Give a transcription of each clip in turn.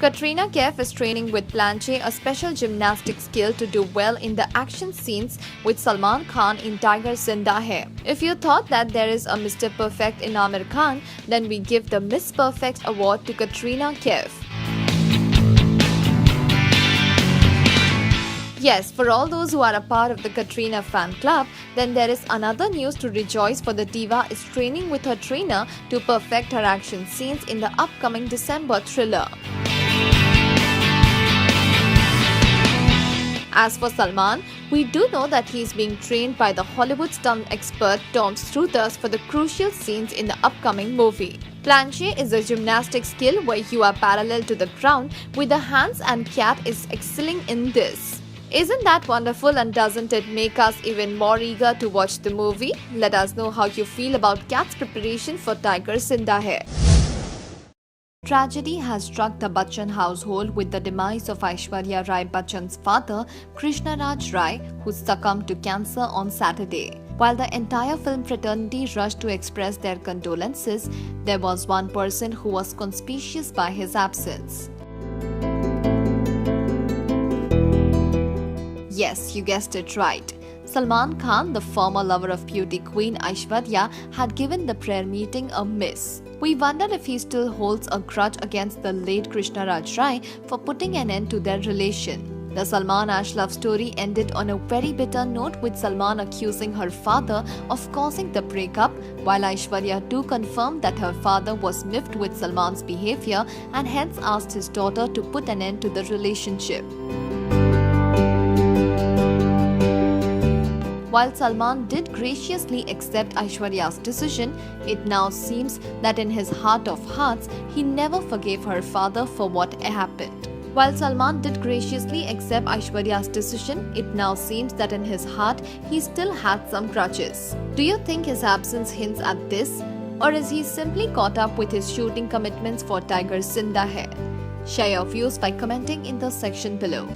Katrina Kaif is training with planche, a special gymnastic skill to do well in the action scenes with Salman Khan in Tiger Zinda hai. If you thought that there is a Mr. Perfect in Amir Khan, then we give the Miss Perfect award to Katrina Kaif. Yes, for all those who are a part of the Katrina fan club, then there is another news to rejoice, for the diva is training with her trainer to perfect her action scenes in the upcoming December thriller. As for Salman, we do know that he is being trained by the Hollywood stunt expert Tom Struthers for the crucial scenes in the upcoming movie. Planche is a gymnastic skill where you are parallel to the ground with the hands, and Kat is excelling in this. Isn't that wonderful, and doesn't it make us even more eager to watch the movie? Let us know how you feel about Kat's preparation for Tiger Zinda hai. Tragedy has struck the Bachchan household with the demise of Aishwarya Rai Bachchan's father, Krishna Raj Rai, who succumbed to cancer on Saturday. While the entire film fraternity rushed to express their condolences, there was one person who was conspicuous by his absence. Yes, you guessed it right. Salman Khan, the former lover of beauty queen Aishwarya, had given the prayer meeting a miss. We wonder if he still holds a grudge against the late Krishna Raj Rai for putting an end to their relation. The Salman-Ash love story ended on a very bitter note, with Salman accusing her father of causing the breakup, while Aishwarya too confirmed that her father was miffed with Salman's behavior and hence asked his daughter to put an end to the relationship. While Salman did graciously accept Aishwarya's decision, it now seems that in his heart of hearts, he never forgave her father for what happened. While Salman did graciously accept Aishwarya's decision, it now seems that in his heart, he still had some grudges. Do you think his absence hints at this? Or is he simply caught up with his shooting commitments for Tiger Zinda hai? Share your views by commenting in the section below.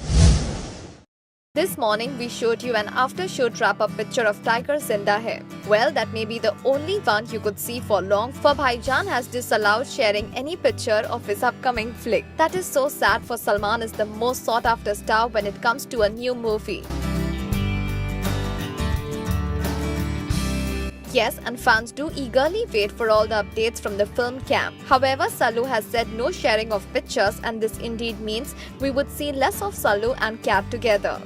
This morning, we showed you an after-shoot wrap-up picture of Tiger Zinda hai. Well, that may be the only one you could see for long, for Bhaijan has disallowed sharing any picture of his upcoming flick. That is so sad, for Salman is the most sought-after star when it comes to a new movie. Yes, and fans do eagerly wait for all the updates from the film camp. However, Sallu has said no sharing of pictures, and this indeed means we would see less of Sallu and Kat together.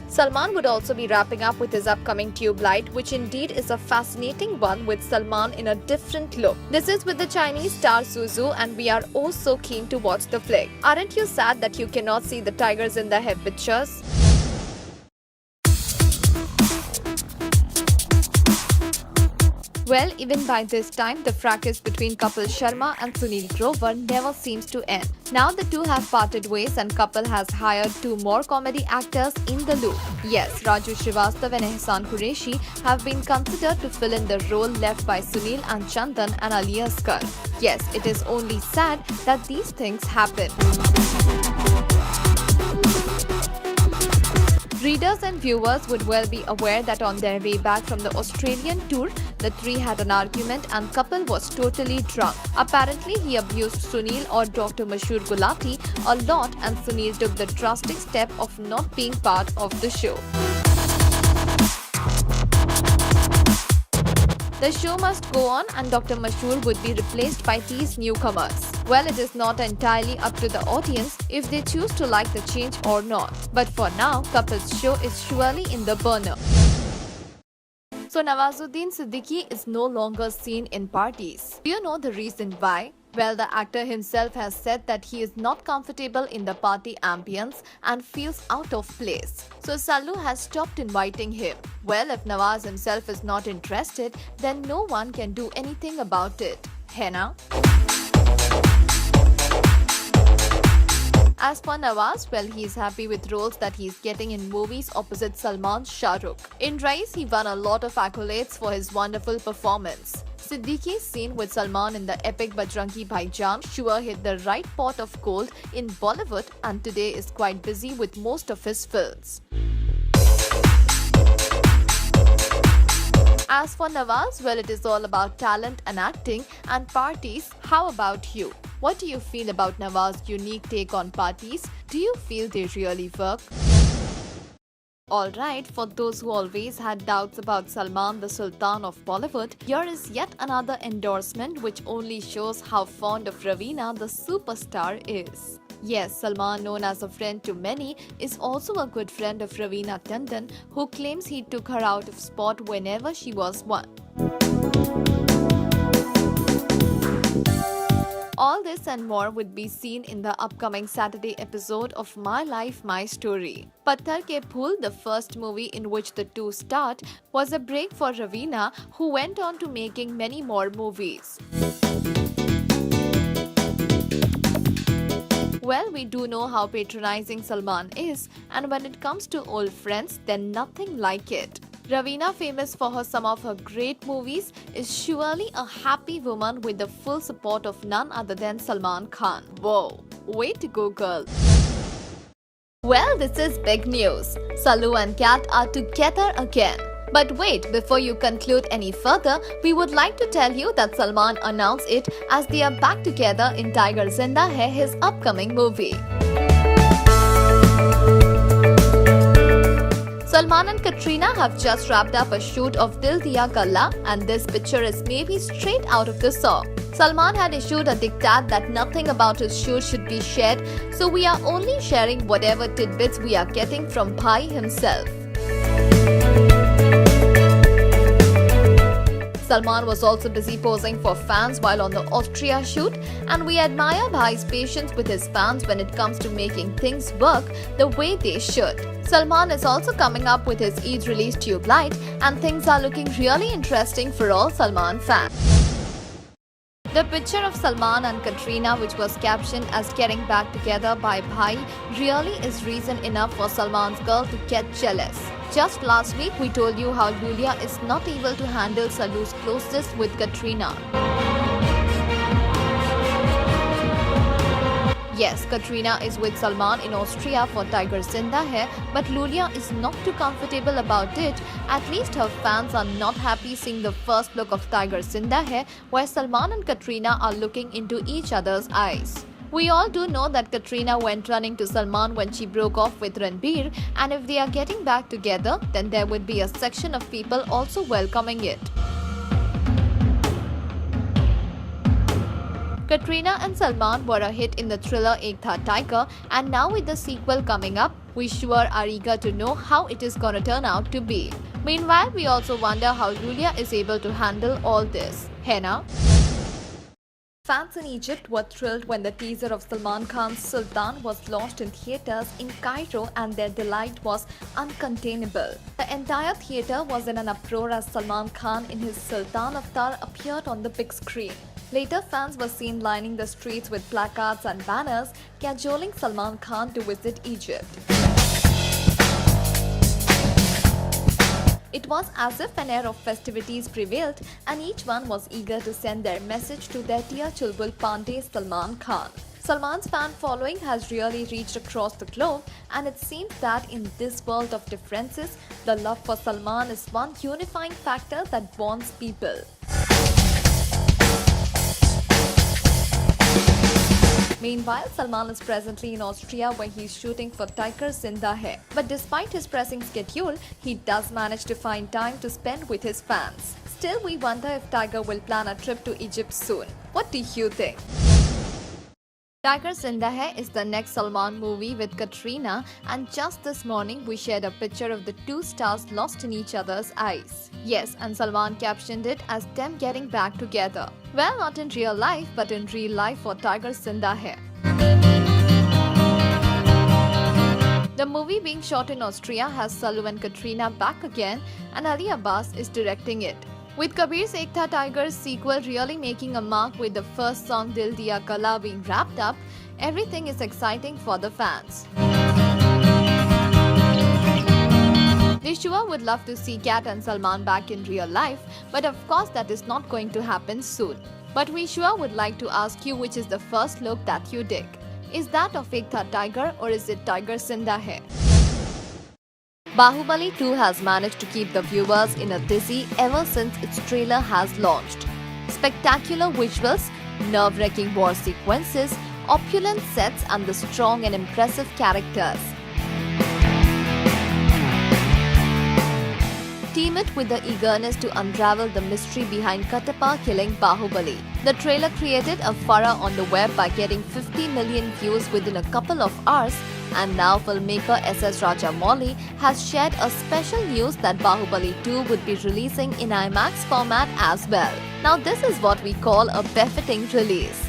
Salman would also be wrapping up with his upcoming Tube Light, which indeed is a fascinating one, with Salman in a different look. This is with the Chinese star Suzu, and we are oh so keen to watch the flick. Aren't you sad that you cannot see the Tigers in the head pictures? Well, even by this time, the fracas between Kapil Sharma and Sunil Grover never seems to end. Now the two have parted ways, and Kapil has hired two more comedy actors in the loop. Yes, Raju Srivastava and Ehsan Qureshi have been considered to fill in the role left by Sunil and Chandan and Ali Asghar. Yes, it is only sad that these things happen. Readers and viewers would well be aware that on their way back from the Australian tour, the three had an argument and Kapil was totally drunk. Apparently, he abused Sunil, or Dr. Mashhoor Gulati, a lot, and Sunil took the drastic step of not being part of the show. The show must go on, and Dr. Mashhoor would be replaced by these newcomers. Well, it is not entirely up to the audience if they choose to like the change or not. But for now, Kapil's show is surely in the burner. So Nawazuddin Siddiqui is no longer seen in parties. Do you know the reason why? Well, the actor himself has said that he is not comfortable in the party ambience and feels out of place. So Sallu has stopped inviting him. Well, if Nawaz himself is not interested, then no one can do anything about it. Hai na? As for Nawaz, well, he is happy with roles that he is getting in movies opposite Salman Shah Rukh. In Rais, he won a lot of accolades for his wonderful performance. Siddiqui's scene with Salman in the epic Bajrangi Bhaijaan sure hit the right pot of gold in Bollywood, and today is quite busy with most of his films. As for Nawaz, well, it is all about talent and acting and parties. How about you? What do you feel about Nawaz's unique take on parties? Do you feel they really work? Alright, for those who always had doubts about Salman, the Sultan of Bollywood, here is yet another endorsement which only shows how fond of Raveena the superstar is. Yes, Salman, known as a friend to many, is also a good friend of Raveena Tandon, who claims he took her out of sport whenever she was one. All this and more would be seen in the upcoming Saturday episode of My Life, My Story. Patthar Ke Phool, the first movie in which the two starred, was a break for Raveena, who went on to making many more movies. Well, we do know how patronizing Salman is, and when it comes to old friends, then nothing like it. Raveena, famous for some of her great movies, is surely a happy woman with the full support of none other than Salman Khan. Whoa, way to go, girl. Well, this is big news. Salu and Kat are together again. But wait, before you conclude any further, we would like to tell you that Salman announced it as they are back together in Tiger Zinda Hai, his upcoming movie. Salman and Katrina have just wrapped up a shoot of Dil Diya Kalla, and this picture is maybe straight out of the song. Salman had issued a diktat that nothing about his shoot should be shared, so we are only sharing whatever tidbits we are getting from Bhai himself. Salman was also busy posing for fans while on the Austria shoot, and we admire Bhai's patience with his fans when it comes to making things work the way they should. Salman is also coming up with his Eid release Tube Light, and things are looking really interesting for all Salman fans. The picture of Salman and Katrina, which was captioned as getting back together by Bhai, really is reason enough for Salman's girl to get jealous. Just last week, we told you how Lulia is not able to handle Salu's closeness with Katrina. Yes, Katrina is with Salman in Austria for Tiger Zinda Hai, but Lulia is not too comfortable about it. At least her fans are not happy seeing the first look of Tiger Zinda Hai, where Salman and Katrina are looking into each other's eyes. We all do know that Katrina went running to Salman when she broke off with Ranbir, and if they are getting back together, then there would be a section of people also welcoming it. Katrina and Salman were a hit in the thriller Ek Tha Tiger, and now with the sequel coming up, we sure are eager to know how it is gonna turn out to be. Meanwhile, we also wonder how Lulia is able to handle all this. Henna? Fans in Egypt were thrilled when the teaser of Salman Khan's Sultan was launched in theatres in Cairo, and their delight was uncontainable. The entire theatre was in an uproar as Salman Khan in his Sultan avatar appeared on the big screen. Later, fans were seen lining the streets with placards and banners, cajoling Salman Khan to visit Egypt. It was as if an air of festivities prevailed, and each one was eager to send their message to their dear Chulbul Pandey Salman Khan. Salman's fan following has really reached across the globe, and it seems that in this world of differences, the love for Salman is one unifying factor that bonds people. Meanwhile, Salman is presently in Austria where he is shooting for Tiger Zinda Hai. But despite his pressing schedule, he does manage to find time to spend with his fans. Still, we wonder if Tiger will plan a trip to Egypt soon. What do you think? Tiger Zinda Hai is the next Salman movie with Katrina, and just this morning we shared a picture of the two stars lost in each other's eyes. Yes, and Salman captioned it as them getting back together. Well, not in real life, but in real life for Tiger Zinda Hai. The movie being shot in Austria has Salu and Katrina back again, and Ali Abbas is directing it. With Kabir's Ek Tha Tiger's sequel really making a mark with the first song Dil Diya Kalla being wrapped up, everything is exciting for the fans. They sure would love to see Kat and Salman back in real life, but of course that is not going to happen soon. But we sure would like to ask you which is the first look that you dig. Is that of Ek Tha Tiger or is it Tiger Zinda Hai? Bahubali 2 has managed to keep the viewers in a dizzy ever since its trailer has launched. Spectacular visuals, nerve-wracking war sequences, opulent sets and the strong and impressive characters team it with the eagerness to unravel the mystery behind Katappa killing Bahubali. The trailer created a furore on the web by getting 50 million views within a couple of hours, and now filmmaker S.S. Rajamouli has shared a special news that Bahubali 2 would be releasing in IMAX format as well. Now this is what we call a befitting release.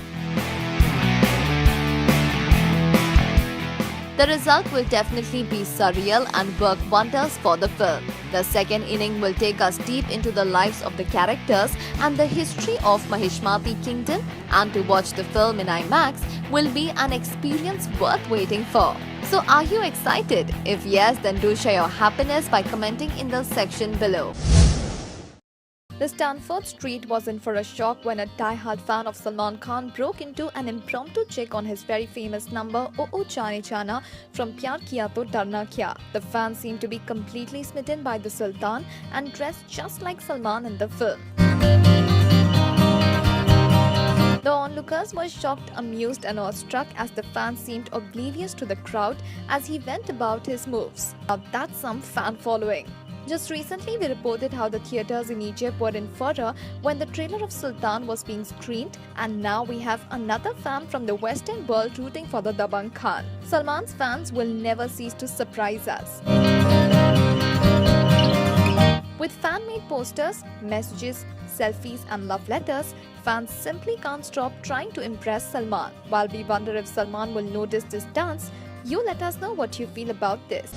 The result will definitely be surreal and work wonders for the film. The second inning will take us deep into the lives of the characters and the history of Mahishmati Kingdom, and to watch the film in IMAX will be an experience worth waiting for. So are you excited? If yes, then do share your happiness by commenting in the section below. The Stanford Street was in for a shock when a die-hard fan of Salman Khan broke into an impromptu check on his very famous number "Oh Oh Chane Chana" from Pyar Kiya To Darna Kya. The fan seemed to be completely smitten by the Sultan and dressed just like Salman in the film. The onlookers were shocked, amused and awestruck as the fan seemed oblivious to the crowd as he went about his moves. Now that's some fan following. Just recently, we reported how the theatres in Egypt were in furore when the trailer of Sultan was being screened, and now we have another fan from the Western world rooting for the Dabangg Khan. Salman's fans will never cease to surprise us. With fan-made posters, messages, selfies and love letters, fans simply can't stop trying to impress Salman. While we wonder if Salman will notice this dance, you let us know what you feel about this.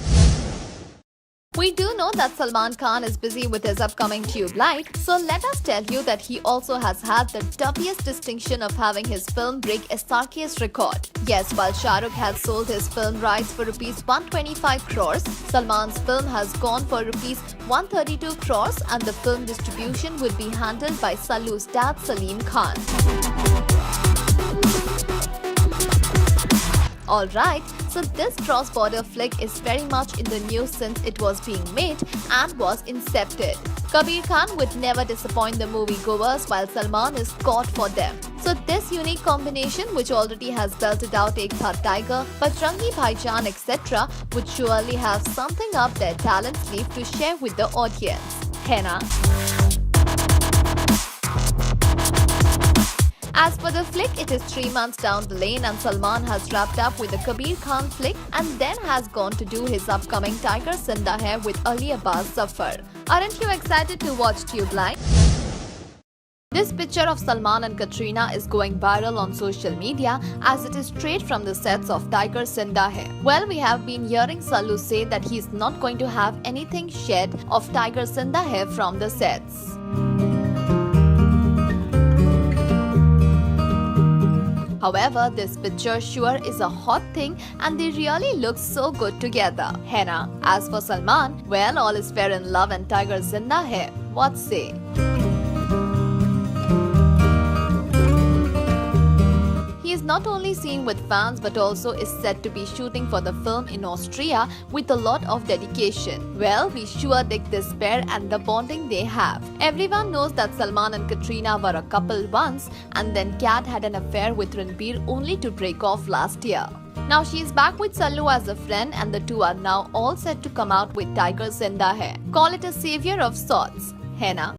We do know that Salman Khan is busy with his upcoming Tube Light, so let us tell you that he also has had the dubious distinction of having his film break SRK's record. Yes, while Shah Rukh has sold his film rights for Rs 125 crores, Salman's film has gone for Rs 132 crores, and the film distribution would be handled by Sallu's dad Salim Khan. Alright, so this cross-border flick is very much in the news since it was being made and was incepted. Kabir Khan would never disappoint the moviegoers while Salman is caught for them. So this unique combination, which already has belted out Ek Tha Tiger, Bajrangi Bhaijaan etc., would surely have something up their talent sleeve to share with the audience. Hai na? As for the flick, it is 3 months down the lane and Salman has wrapped up with the Kabir Khan flick and then has gone to do his upcoming Tiger Zinda Hai with Ali Abbas Zafar. Aren't you excited to watch Tube Light? This picture of Salman and Katrina is going viral on social media as it is straight from the sets of Tiger Zinda Hai. Well, we have been hearing Sallu say that he is not going to have anything shared of Tiger Zinda Hai from the sets. However, this picture sure is a hot thing and they really look so good together. Hai na? As for Salman, well, all is fair in love and Tiger Zinda Hai. What say? He is not only seen with fans but also is said to be shooting for the film in Austria with a lot of dedication. Well, we sure dig this pair and the bonding they have. Everyone knows that Salman and Katrina were a couple once, and then Kat had an affair with Ranbir only to break off last year. Now she is back with Sallu as a friend and the two are now all set to come out with Tiger Zinda Hai. Call it a savior of sorts. Hai na?